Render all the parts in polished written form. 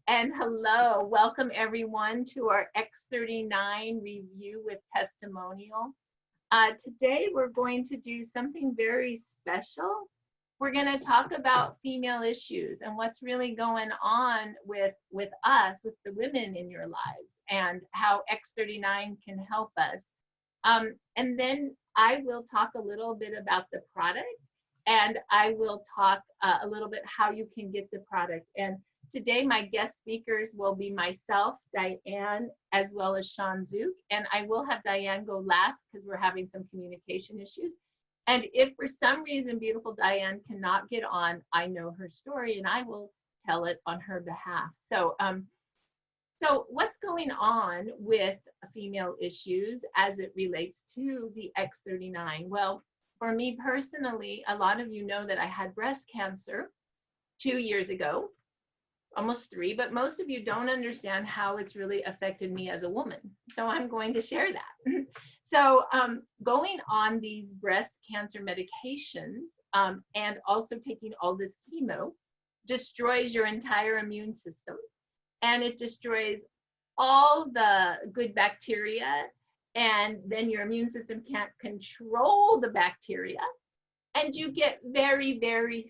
And hello, welcome everyone to our X39 review with testimonial. Today we're going to do something very special. We're going to talk about female issues and what's really going on with us, with the women in your lives, and how X39 can help us. And then I will talk a little bit about the product, and I will talk a little bit how you can get the product. And today, my guest speakers will be myself, Diane, as well as Sean Zook. And I will have Diane go last because we're having some communication issues. And if for some reason beautiful Diane cannot get on, I know her story and I will tell it on her behalf. So what's going on with female issues as it relates to the X39? Well, for me personally, a lot of you know that I had breast cancer 2 years ago. Almost 3, but most of you don't understand how it's really affected me as a woman. So I'm going to share that. So going on these breast cancer medications and also taking all this chemo destroys your entire immune system, and it destroys all the good bacteria, and then your immune system can't control the bacteria, and you get very, very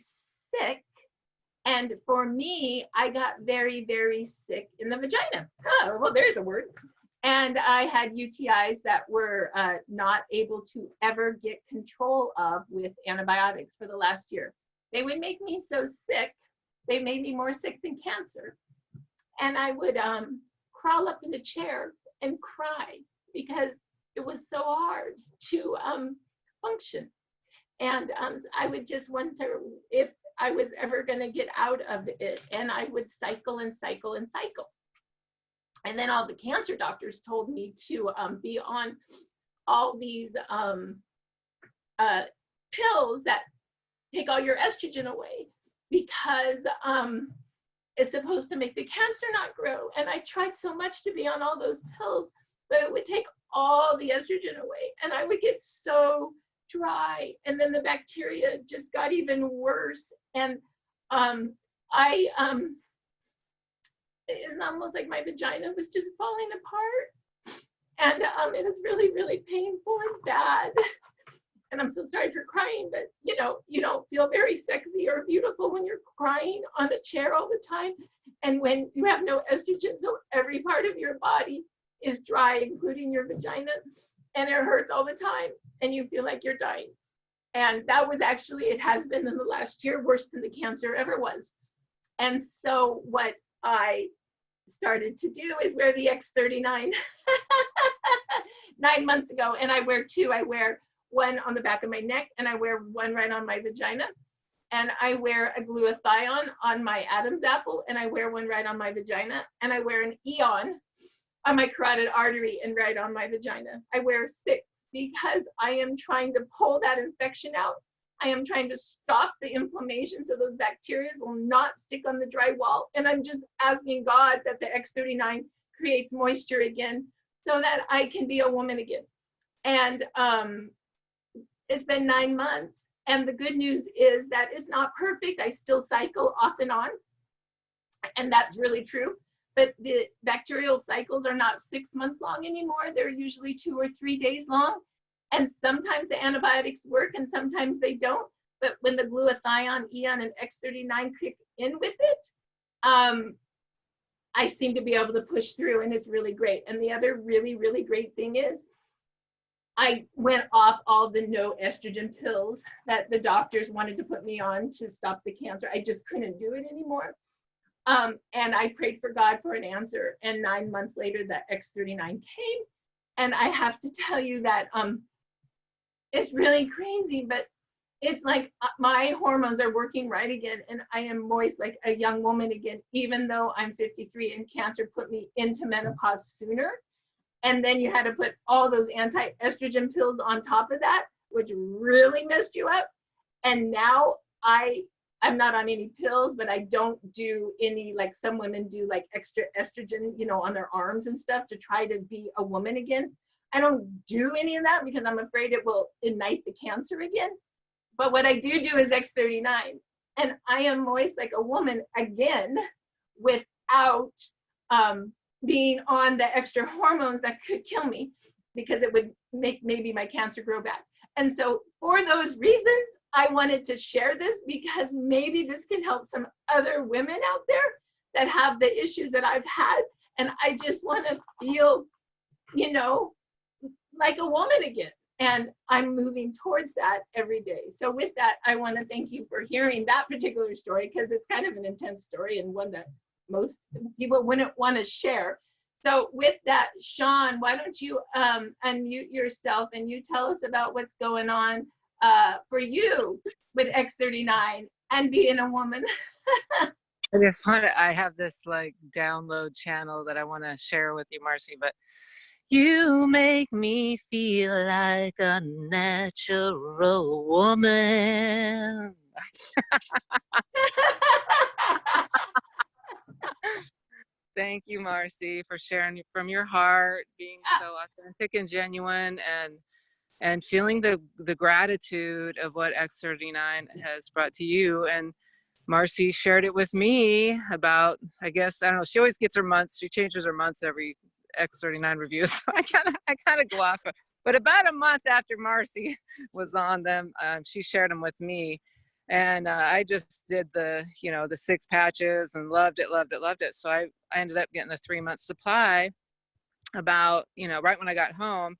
sick. And for me, I got very, very sick in the vagina. Oh, well, there's a word. And I had UTIs that were not able to ever get control of with antibiotics for the last year. They would make me so sick. They made me more sick than cancer. And I would crawl up in a chair and cry because it was so hard to function. And I would just wonder if I was ever going to get out of it, and I would cycle and cycle and cycle. And then all the cancer doctors told me to be on all these pills that take all your estrogen away because it's supposed to make the cancer not grow. And I tried so much to be on all those pills, but it would take all the estrogen away, and I would get so dry, and then the bacteria just got even worse. And it's almost like my vagina was just falling apart, and it was really, really painful and bad. And I'm so sorry for crying, but you know, you don't feel very sexy or beautiful when you're crying on a chair all the time, and when you have no estrogen, so every part of your body is dry, including your vagina, and it hurts all the time, and you feel like you're dying. And that was actually, it has been in the last year, worse than the cancer ever was. And so what I started to do is wear the X39 9 months ago, and I wear 2. I wear one on the back of my neck, and I wear one right on my vagina. And I wear a glutathione on my Adam's apple, and I wear one right on my vagina. And I wear an Eon on my carotid artery and right on my vagina. I wear 6 because I am trying to pull that infection out. I am trying to stop the inflammation so those bacteria will not stick on the dry wall. And I'm just asking God that the X39 creates moisture again so that I can be a woman again. And it's been 9 months. And the good news is that it's not perfect. I still cycle off and on. And that's really true. But the bacterial cycles are not 6 months long anymore. They're usually 2 or 3 days long. And sometimes the antibiotics work and sometimes they don't. But when the glutathione, Eon, and X39 kick in with it, I seem to be able to push through, and it's really great. And the other really, really great thing is I went off all the no estrogen pills that the doctors wanted to put me on to stop the cancer. I just couldn't do it anymore. And I prayed for God for an answer, and 9 months later, the X39 came. And I have to tell you that it's really crazy, but it's like my hormones are working right again, and I am moist like a young woman again, even though I'm 53 and cancer put me into menopause sooner. And then you had to put all those anti-estrogen pills on top of that, which really messed you up. And now I'm not on any pills, but I don't do any, like some women do, like extra estrogen, you know, on their arms and stuff to try to be a woman again. I don't do any of that because I'm afraid it will ignite the cancer again. But what I do is X39, and I am moist like a woman again with without being on the extra hormones that could kill me, because it would make maybe my cancer grow back. And so for those reasons, I wanted to share this, because maybe this can help some other women out there that have the issues that I've had. And I just want to feel, you know, like a woman again. And I'm moving towards that every day. So with that, I want to thank you for hearing that particular story, because it's kind of an intense story and one that most people wouldn't want to share. So with that, Sean, why don't you unmute yourself and you tell us about what's going on for you with X39 and being a woman. I have this like download channel that I want to share with you, Marcy, but you make me feel like a natural woman. Thank you, Marcy, for sharing from your heart, being so authentic and genuine, and feeling the gratitude of what X39 has brought to you. And Marcy shared it with me about, I guess, I don't know, she always gets her months, she changes her months every X39 review, so I kind of go off. But about a month after Marcy was on them, she shared them with me. And I just did the 6 patches and loved it. So I ended up getting the 3-month supply about, right when I got home,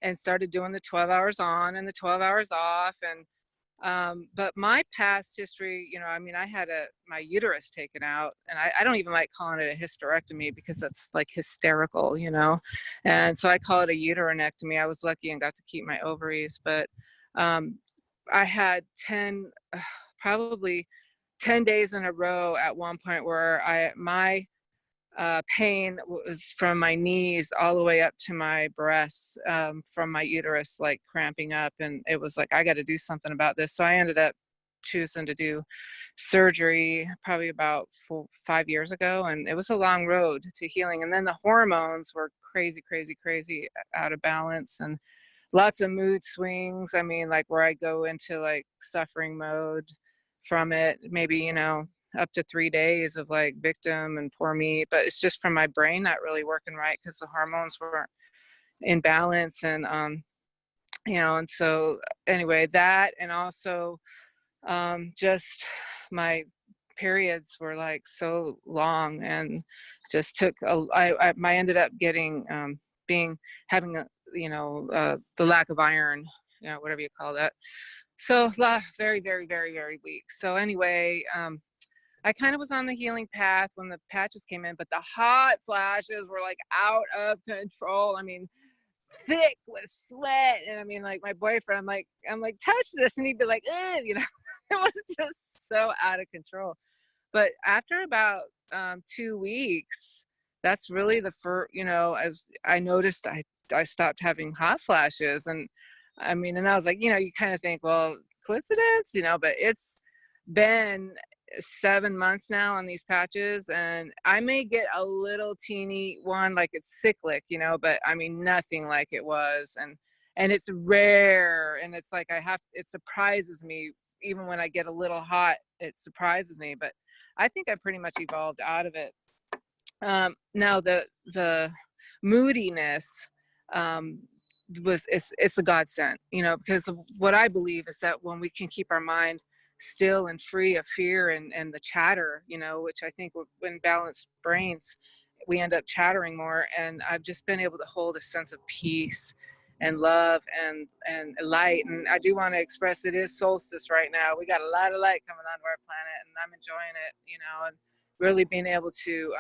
and started doing the 12 hours on and the 12 hours off. And but my past history, I had my uterus taken out, and I don't even like calling it a hysterectomy, because that's like hysterical, and so I call it a uteronectomy. I was lucky and got to keep my ovaries, but I had probably 10 days in a row at one point where my pain was from my knees all the way up to my breasts, from my uterus, like cramping up. And it was like, I got to do something about this. So I ended up choosing to do surgery probably about 5 years ago. And it was a long road to healing. And then the hormones were crazy out of balance, and lots of mood swings. I mean, like where I go into like suffering mode from it, maybe, up to 3 days of like victim and poor me. But it's just from my brain not really working right, because the hormones weren't in balance. And, and so anyway, that, and also just my periods were like so long, and just took I ended up getting having a the lack of iron, whatever you call that. So very weak. So anyway, I kind of was on the healing path when the patches came in, but the hot flashes were like out of control. I mean, thick with sweat. And I mean, like my boyfriend, I'm like, touch this. And he'd be like, it was just so out of control. But after about 2 weeks, that's really the first, as I noticed, I stopped having hot flashes. And I mean, and I was like, you kind of think, well, coincidence, but it's been 7 months now on these patches, and I may get a little teeny one, like it's cyclic, but I mean, nothing like it was. And it's rare. And it's like, it surprises me. Even when I get a little hot, it surprises me, but I think I pretty much evolved out of it. Now the moodiness, it's a godsend, because what I believe is that when we can keep our mind still and free of fear and the chatter, which I think when balanced brains, we end up chattering more. And I've just been able to hold a sense of peace and love and light. And I do want to express, it is solstice right now. We got a lot of light coming onto our planet, and I'm enjoying it, and really being able to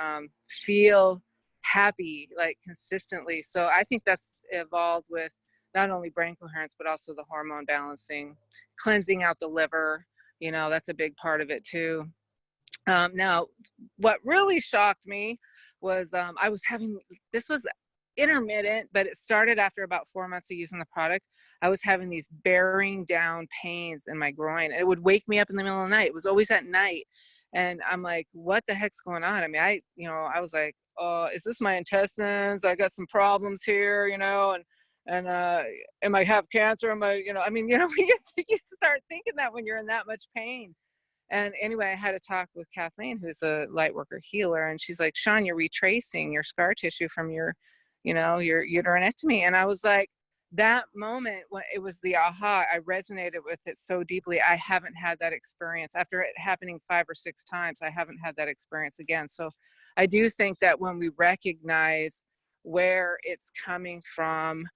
feel happy, like consistently. So I think that's evolved with not only brain coherence, but also the hormone balancing, cleansing out the liver. That's a big part of it too. Now, what really shocked me was I was having, this was intermittent, but it started after about 4 months of using the product. I was having these bearing down pains in my groin. It would wake me up in the middle of the night. It was always at night. And I'm like, what the heck's going on? I mean, I was like, oh, is this my intestines? I got some problems here, and am I have cancer? Am I, you start thinking that when you're in that much pain. And anyway, I had a talk with Kathleen, who's a light worker healer, and she's like, Sean, you're retracing your scar tissue from your uteronectomy. And I was like, that moment when it was the aha, I resonated with it so deeply. I haven't had that experience after it happening 5 or 6 times. I haven't had that experience again. So I do think that when we recognize where it's coming from,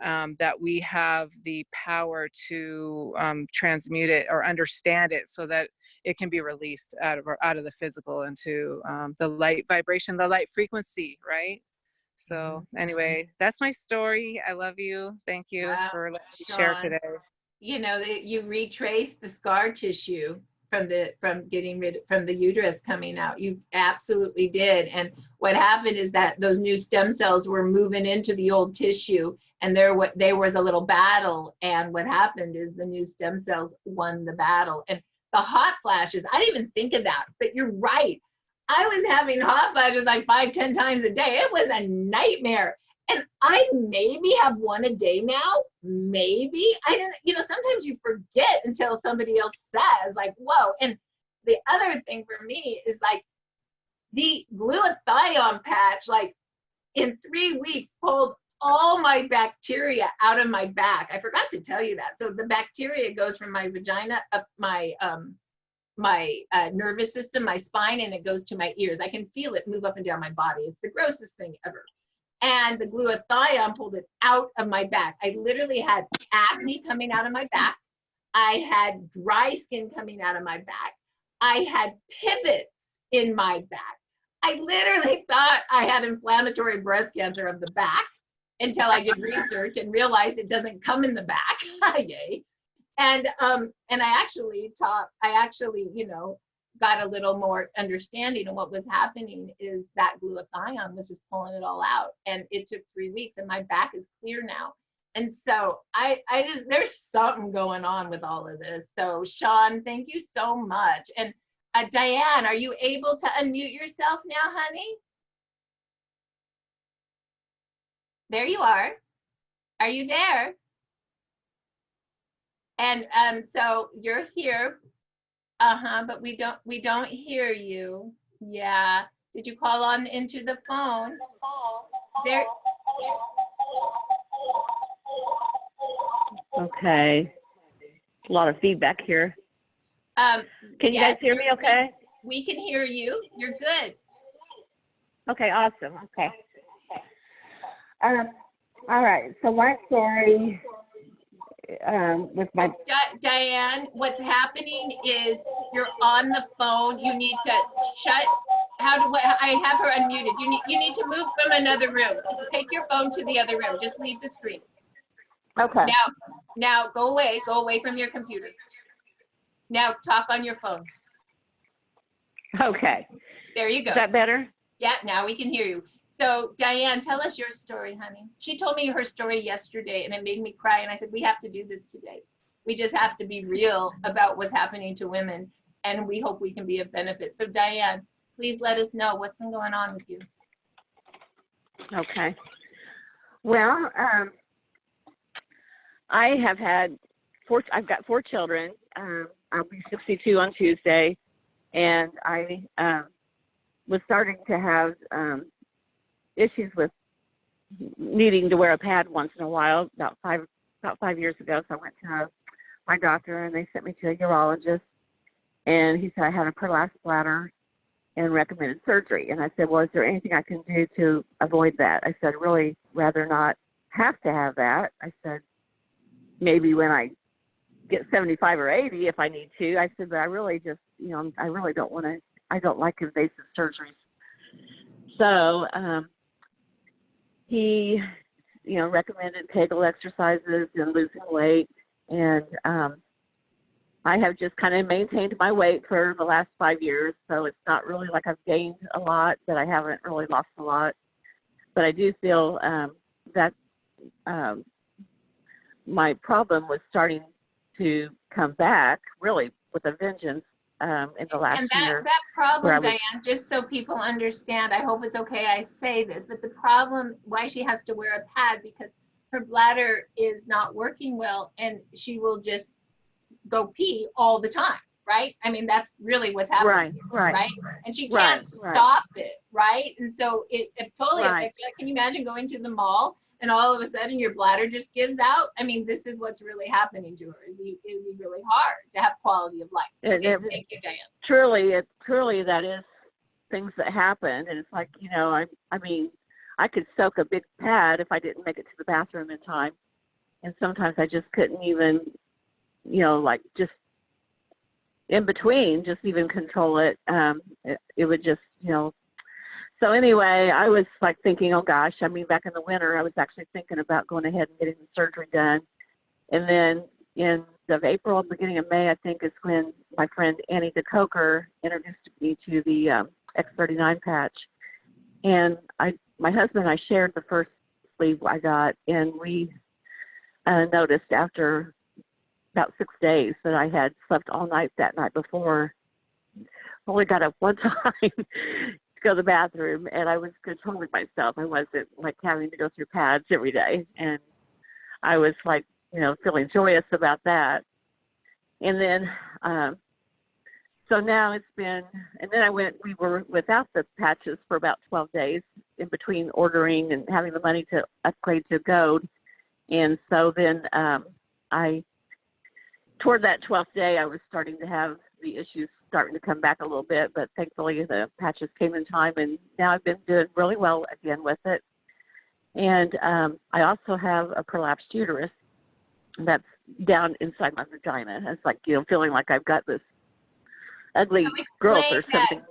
that we have the power to transmute it or understand it so that it can be released out of the physical into the light vibration, the light frequency, right? So anyway, that's my story. I love you. Thank you for letting me share today. You know, you retrace the scar tissue from the uterus coming out. You absolutely did. And what happened is that those new stem cells were moving into the old tissue, and there was a little battle. And what happened is the new stem cells won the battle. And the hot flashes, I didn't even think of that, but you're right. I was having hot flashes like 5-10 times a day. It was a nightmare. And I maybe have one a day now. Maybe. I didn't, sometimes you forget until somebody else says, like, whoa. And the other thing for me is like the glutathione patch, like in 3 weeks, pulled all my bacteria out of my back. I forgot to tell you that. So the bacteria goes from my vagina up my nervous system, my spine, and it goes to my ears. I can feel it move up and down my body. It's the grossest thing ever. And the glutathione pulled it out of my back. I literally had acne coming out of my back. I had dry skin coming out of my back. I had pivots in my back. I literally thought I had inflammatory breast cancer of the back until I did research and realized it doesn't come in the back. Yay. And I actually got a little more understanding of what was happening is that glutathione was just pulling it all out. And it took 3 weeks and my back is clear now. And so there's something going on with all of this. So Sean, thank you so much. And Diane, are you able to unmute yourself now, honey? There you are. Are you there? And so you're here, but we don't hear you. Yeah. Did you call on into the phone? There. Okay. A lot of feedback here. Can you guys hear me okay? We can hear you. You're good. Okay, awesome. Okay. All right. So my story with my Diane, what's happening is you're on the phone. You need to shut. I have her unmuted. You need to move from another room. Take your phone to the other room. Just leave the screen. Okay. Now go away from your computer. Now talk on your phone. Okay. There you go. Is that better? Yeah, now we can hear you. So Diane, tell us your story, honey. She told me her story yesterday and it made me cry. And I said, we have to do this today. We just have to be real about what's happening to women. And we hope we can be of benefit. So Diane, please let us know what's been going on with you. Okay. Well, I've got 4 children. I'll be 62 on Tuesday. And I was starting to have issues with needing to wear a pad once in a while about five years ago. So I went to my doctor and they sent me to a urologist, and he said I had a prolapsed bladder and recommended surgery. And I said, well, is there anything I can do to avoid that? I said, really rather not have to have that. I said, maybe when I get 75 or 80 if I need to. I said, but I really just, I really don't want to, I don't like invasive surgeries. So he, recommended Kegel exercises and losing weight. And I have just kind of maintained my weight for the last 5 years. So it's not really like I've gained a lot, but I haven't really lost a lot. But I do feel that my problem was starting to come back really with a vengeance in the last year. And that problem, Diane, just so people understand, I hope it's okay I say this, but the problem why she has to wear a pad, because her bladder is not working well and she will just go pee all the time. right? I mean, that's really what's happening, right? And she can't stop it, right? And so it totally affects you. Like, can you imagine going to the mall and all of a sudden your bladder just gives out? I mean, this is what's really happening to her. It would be really hard to have quality of life. Okay, thank you, Diane. Truly, that is things that happen. And it's like, you know, I mean, I could soak a big pad if I didn't make it to the bathroom in time. And sometimes I just couldn't even, you know, like just in between, just even control it. It would just, you know. So anyway, I was like thinking, oh gosh, I mean, back in the winter, I was actually thinking about going ahead and getting the surgery done. And then in April, beginning of May, I think is when my friend Annie DeCoker introduced me to the X39 patch. And my husband and I shared the first sleeve I got, and we noticed after about 6 days that I had slept all night that night before. Only got up one time to go to the bathroom, and I was controlling myself. I wasn't like having to go through pads every day, and I was like, you know, feeling joyous about that. And then, so now it's been, and then we were without the patches for about 12 days in between ordering and having the money to upgrade to gold. And so then toward that 12th day, I was starting to have the issues starting to come back a little bit, but thankfully the patches came in time, and now I've been doing really well again with it. And I also have a prolapsed uterus that's down inside my vagina. It's like, you know, feeling like I've got this ugly growth or something.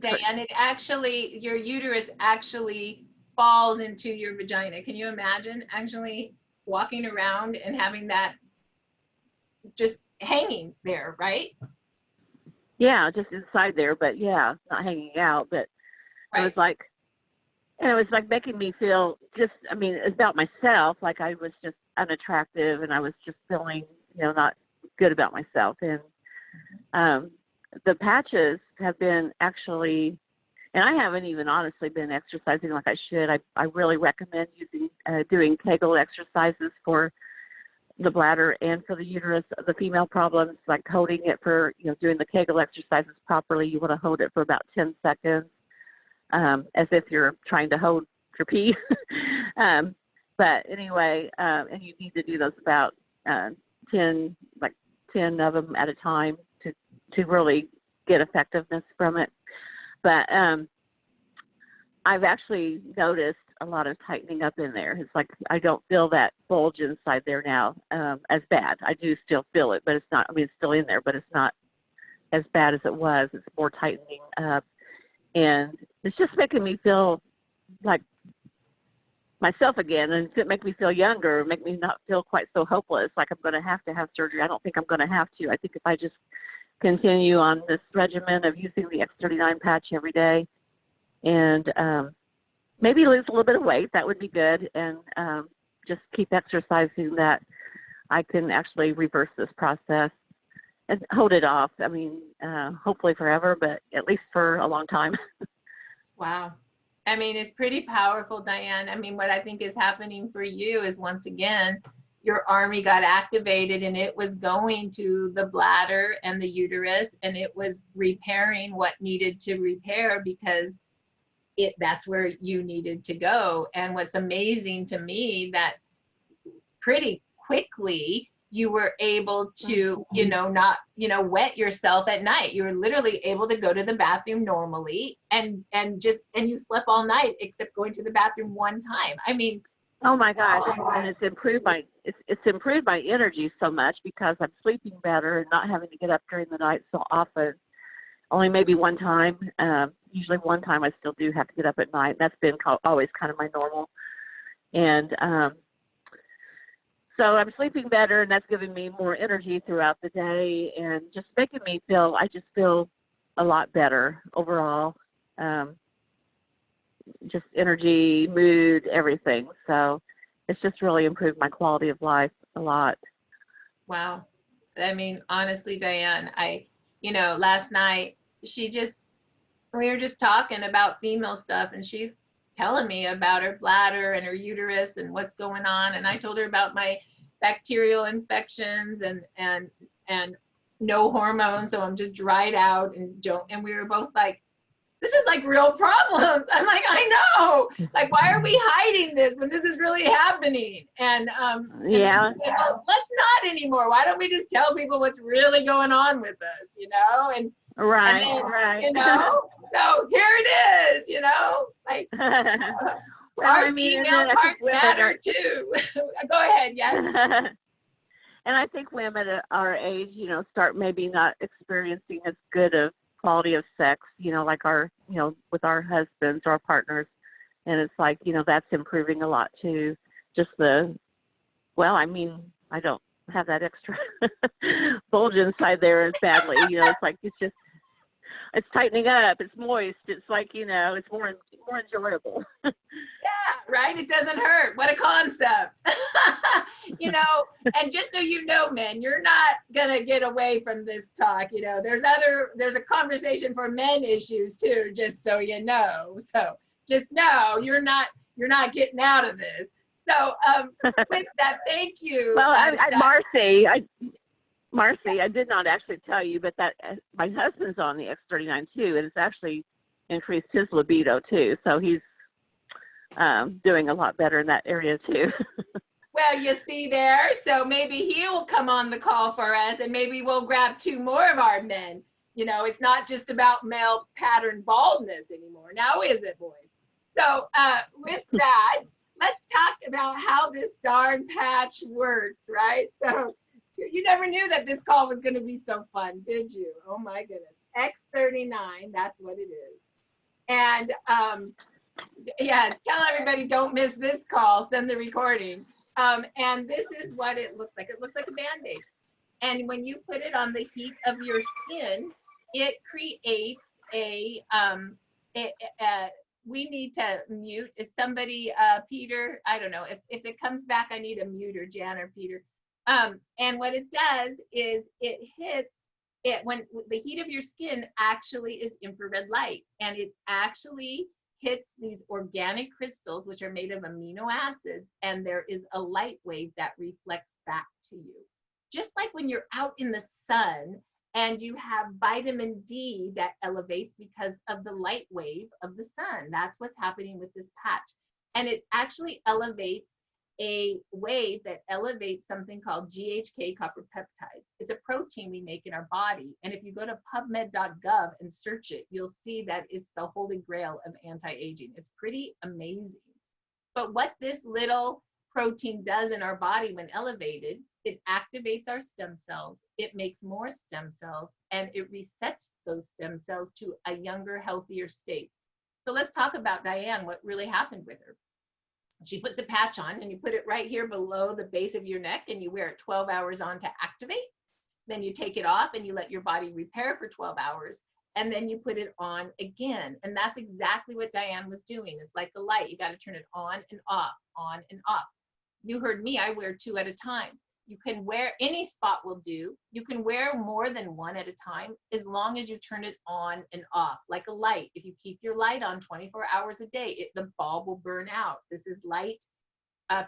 Diane, it actually, your uterus actually falls into your vagina. Can you imagine actually walking around and having that just hanging there, right? Yeah, just inside there, but yeah, not hanging out. But it was like, and it was like making me feel just, I mean, about myself, like I was just unattractive, and I was just feeling, you know, not good about myself. And the patches have been actually, and I haven't even honestly been exercising like I should. I really recommend doing Kegel exercises for the bladder and for the uterus. The female problems, like holding it for, you know, doing the Kegel exercises properly, you want to hold it for about 10 seconds, as if you're trying to hold your pee. But anyway, and you need to do those about 10 of them at a time to really get effectiveness from it. But I've actually noticed a lot of tightening up in there. It's like I don't feel that bulge inside there now as bad. I do still feel it, but it's not, I mean, it's still in there, but it's not as bad as it was. It's more tightening up. And it's just making me feel like myself again, and it make me feel younger, make me not feel quite so hopeless, like I'm going to have surgery. I don't think I'm going to have to. I think if I just continue on this regimen of using the X39 patch every day and maybe lose a little bit of weight, that would be good, and just keep exercising, that I can actually reverse this process and hold it off. I mean, hopefully forever, but at least for a long time. Wow. I mean, it's pretty powerful, Diane. I mean, what I think is happening for you is, once again, your army got activated, and it was going to the bladder and the uterus, and it was repairing what needed to repair, because that's where you needed to go. And what's amazing to me, that pretty quickly you were able to, you know, not, you know, wet yourself at night. You were literally able to go to the bathroom normally, and you slept all night except going to the bathroom one time. I mean, oh my gosh. And it's improved my energy so much, because I'm sleeping better and not having to get up during the night so often. Only maybe one time, usually one time I still do have to get up at night. That's been always kind of my normal. And so I'm sleeping better, and that's giving me more energy throughout the day, and just making me feel, I just feel a lot better overall. Just energy, mood, everything. So it's just really improved my quality of life a lot. Wow. I mean, honestly, Diane, you know, last night we were just talking about female stuff, and she's telling me about her bladder and her uterus and what's going on. And I told her about my bacterial infections and no hormones, so I'm just dried out and don't. And we were both like, this is like real problems. I'm like, I know. Like, why are we hiding this when this is really happening? And we just said, well, let's not anymore. Why don't we just tell people what's really going on with us, you know? And Right, and then, right. you know, so here it is, you know, like Well, our I mean, female parts matter too. Go ahead, yes. And I think women at our age, you know, start maybe not experiencing as good of quality of sex, you know, like our, you know, with our husbands or our partners. And it's like, you know, that's improving a lot too. Just well, I mean, I don't have that extra bulge inside there as badly, you know, it's like, it's tightening up, it's moist, it's like, you know, it's more enjoyable. Yeah, right? It doesn't hurt. What a concept. You know, and just so you know, men, you're not gonna get away from this talk. You know, there's a conversation for men issues too, just so you know. So just know you're not getting out of this. So with that, thank you. Well, Marcy, I did not actually tell you, but that my husband's on the X39 too, and it's actually increased his libido too. So he's doing a lot better in that area too. Well, you see there, so maybe he will come on the call for us, and maybe we'll grab 2 more of our men. You know, it's not just about male pattern baldness anymore. Now is it, boys? So with that, let's talk about how this darn patch works, right? So you never knew that this call was going to be so fun, did you? Oh my goodness. X39, that's what it is. And yeah, tell everybody don't miss this call, send the recording. And this is what it looks like. It looks like a Band-Aid. And when you put it on the heat of your skin, it creates we need to mute. Is somebody, Peter, I don't know, if it comes back, I need a mute, or Jan or Peter. And what it does is it hits it when the heat of your skin actually is infrared light, and it actually hits these organic crystals, which are made of amino acids, and there is a light wave that reflects back to you. Just like when you're out in the sun and you have vitamin D that elevates because of the light wave of the sun. That's what's happening with this patch. And it actually elevates a wave that elevates something called GHK copper peptides. It's a protein we make in our body. And if you go to pubmed.gov and search it, you'll see that it's the holy grail of anti-aging. It's pretty amazing. But what this little protein does in our body when elevated, it activates our stem cells, it makes more stem cells, and it resets those stem cells to a younger, healthier state. So let's talk about Diane, what really happened with her. She put the patch on, and you put it right here below the base of your neck, and you wear it 12 hours on to activate. Then you take it off and you let your body repair for 12 hours. And then you put it on again. And that's exactly what Diane was doing. It's like the light. You got to turn it on and off, on and off. You heard me, I wear 2 at a time. You can wear, any spot will do. You can wear more than 1 at a time as long as you turn it on and off, like a light. If you keep your light on 24 hours a day, the bulb will burn out. This is light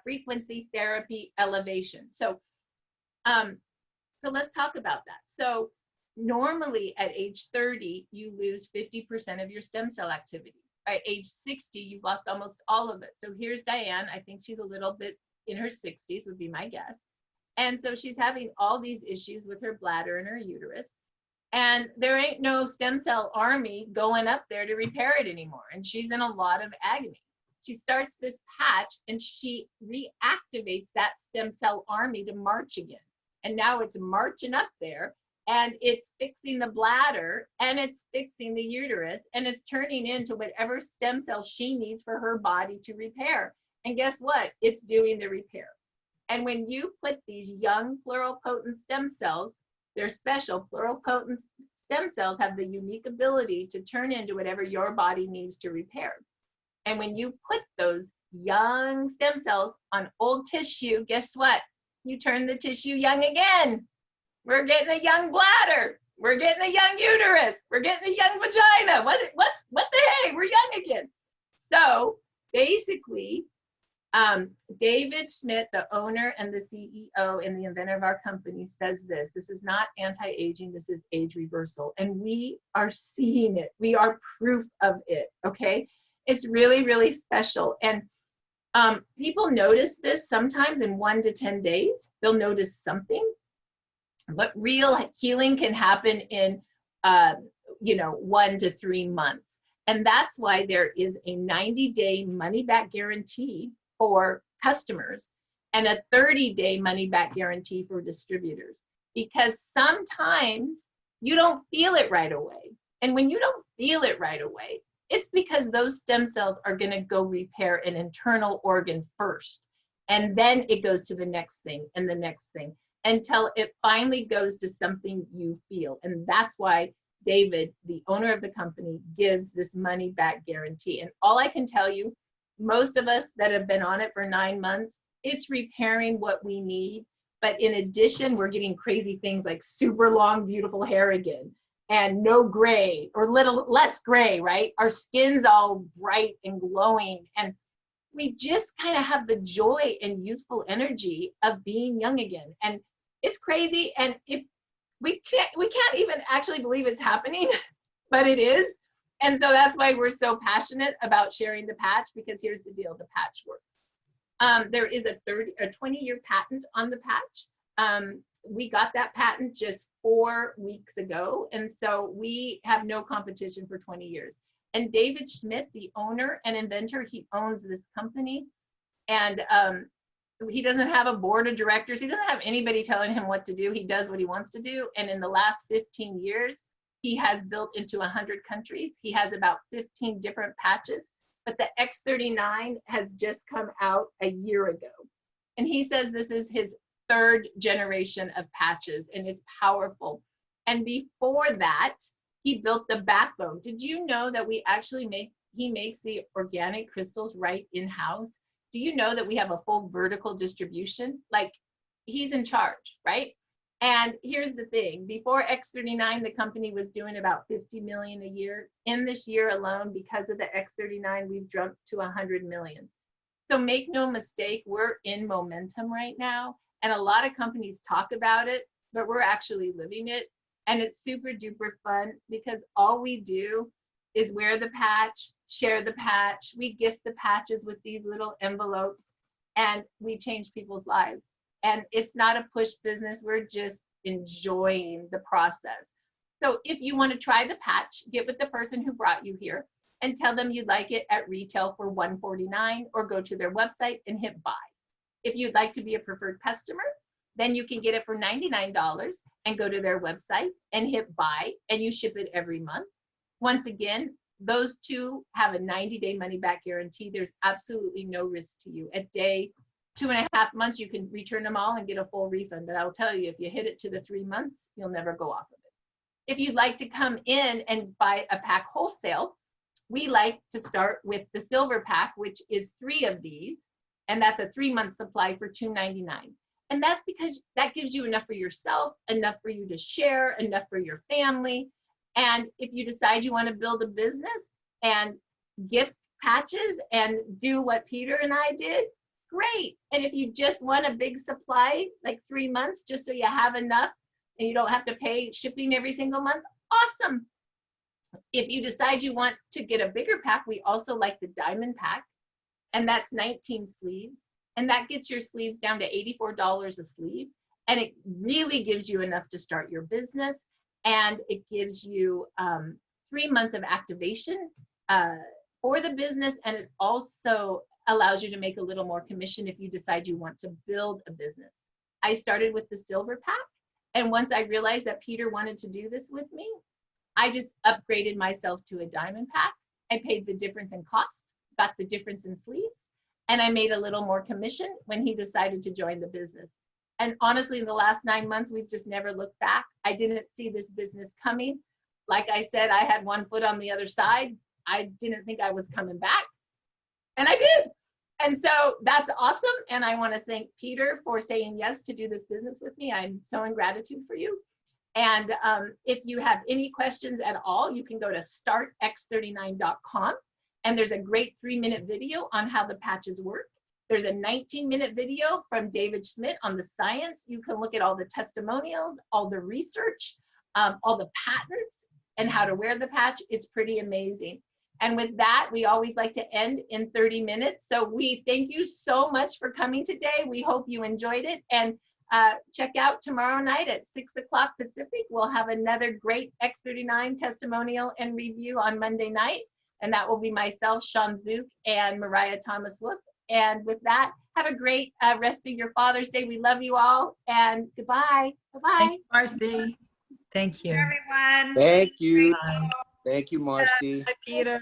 frequency therapy elevation. So let's talk about that. So normally at age 30, you lose 50% of your stem cell activity. By age 60, you've lost almost all of it. So here's Diane. I think she's a little bit in her 60s, would be my guess. And so she's having all these issues with her bladder and her uterus. And there ain't no stem cell army going up there to repair it anymore. And she's in a lot of agony. She starts this patch and she reactivates that stem cell army to march again. And now it's marching up there, and it's fixing the bladder, and it's fixing the uterus, and it's turning into whatever stem cells she needs for her body to repair. And guess what? It's doing the repair. And when you put these young pluripotent stem cells, they're special. Pluripotent stem cells have the unique ability to turn into whatever your body needs to repair. And when you put those young stem cells on old tissue, guess what? You turn the tissue young again. We're getting a young bladder. We're getting a young uterus. We're getting a young vagina. What the hey? We're young again. So basically, David Schmidt, the owner and the CEO and the inventor of our company, says this: this is not anti-aging, this is age reversal. And we are seeing it. We are proof of it, okay? It's really, really special. And people notice this sometimes in 1 to 10 days. They'll notice something, but real healing can happen in, 1 to 3 months. And that's why there is a 90-day money-back guarantee for customers and a 30-day money-back guarantee for distributors, because sometimes you don't feel it right away. And when you don't feel it right away, it's because those stem cells are going to go repair an internal organ first. And then it goes to the next thing and the next thing until it finally goes to something you feel. And that's why David, the owner of the company, gives this money back guarantee. And all I can tell you, most of us that have been on it for 9 months, it's repairing what we need. But in addition, we're getting crazy things like super long, beautiful hair again, and no gray or little less gray, right? Our skin's all bright and glowing. And we just kind of have the joy and youthful energy of being young again. And it's crazy. And if we can't even actually believe it's happening, but it is. And so that's why we're so passionate about sharing the patch, because here's the deal: the patch works. There is a 20-year patent on the patch. We got that patent just 4 weeks ago. And so we have no competition for 20 years. And David Schmidt, the owner and inventor, he owns this company. And he doesn't have a board of directors. He doesn't have anybody telling him what to do. He does what he wants to do. And in the last 15 years, he has built into 100 countries. He has about 15 different patches. But the X39 has just come out a year ago. And he says this is his 3rd generation of patches, and it's powerful. And before that, he built the backbone. Did you know that he makes the organic crystals right in-house? Do you know that we have a full vertical distribution? Like, he's in charge, right? And here's the thing: before X39, the company was doing about 50 million a year. In this year alone, because of the X39, we've jumped to 100 million. So make no mistake, we're in momentum right now. And a lot of companies talk about it, but we're actually living it. And it's super duper fun, because all we do is wear the patch, share the patch. We gift the patches with these little envelopes, and we change people's lives. And it's not a push business. We're just enjoying the process. So if you want to try the patch, get with the person who brought you here and tell them you'd like it at retail for $149, or go to their website and hit buy. If you'd like to be a preferred customer, then you can get it for $99 and go to their website and hit buy, and you ship it every month. Once again, those two have a 90-day money-back guarantee. There's absolutely no risk to you. At day 2.5 months, you can return them all and get a full refund. But I'll tell you, if you hit it to the 3 months, you'll never go off of it. If you'd like to come in and buy a pack wholesale, we like to start with the silver pack, which is 3 of these, and that's a 3-month supply for $2.99. And that's because that gives you enough for yourself, enough for you to share, enough for your family. And if you decide you want to build a business and gift patches and do what Peter and I did, great. And if you just want a big supply, like 3 months, just so you have enough and you don't have to pay shipping every single month, awesome. If you decide you want to get a bigger pack, we also like the diamond pack, and that's 19 sleeves. And that gets your sleeves down to $84 a sleeve. And it really gives you enough to start your business. And it gives you 3 months of activation for the business. And it also allows you to make a little more commission if you decide you want to build a business. I started with the silver pack. And once I realized that Peter wanted to do this with me, I just upgraded myself to a diamond pack. I paid the difference in cost, got the difference in sleeves, and I made a little more commission when he decided to join the business. And honestly, in the last 9 months, we've just never looked back. I didn't see this business coming. Like I said, I had one foot on the other side. I didn't think I was coming back, and I did. And so that's awesome. And I want to thank Peter for saying yes to do this business with me. I'm so in gratitude for you. And if you have any questions at all, you can go to startx39.com. And there's a great 3-minute video on how the patches work. There's a 19-minute video from David Schmidt on the science. You can look at all the testimonials, all the research, all the patents, and how to wear the patch. It's pretty amazing. And with that, we always like to end in 30 minutes. So we thank you so much for coming today. We hope you enjoyed it. And check out tomorrow night at 6 o'clock Pacific. We'll have another great X39 testimonial and review on Monday night. And that will be myself, Sean Zook, and Mariah Thomas Wolf. And with that, have a great rest of your Father's Day. We love you all. And goodbye. Bye-bye. Thank you, Marcy. Thank you. Everyone. Thank you. Bye. Thank you, Marcy. Bye, Peter.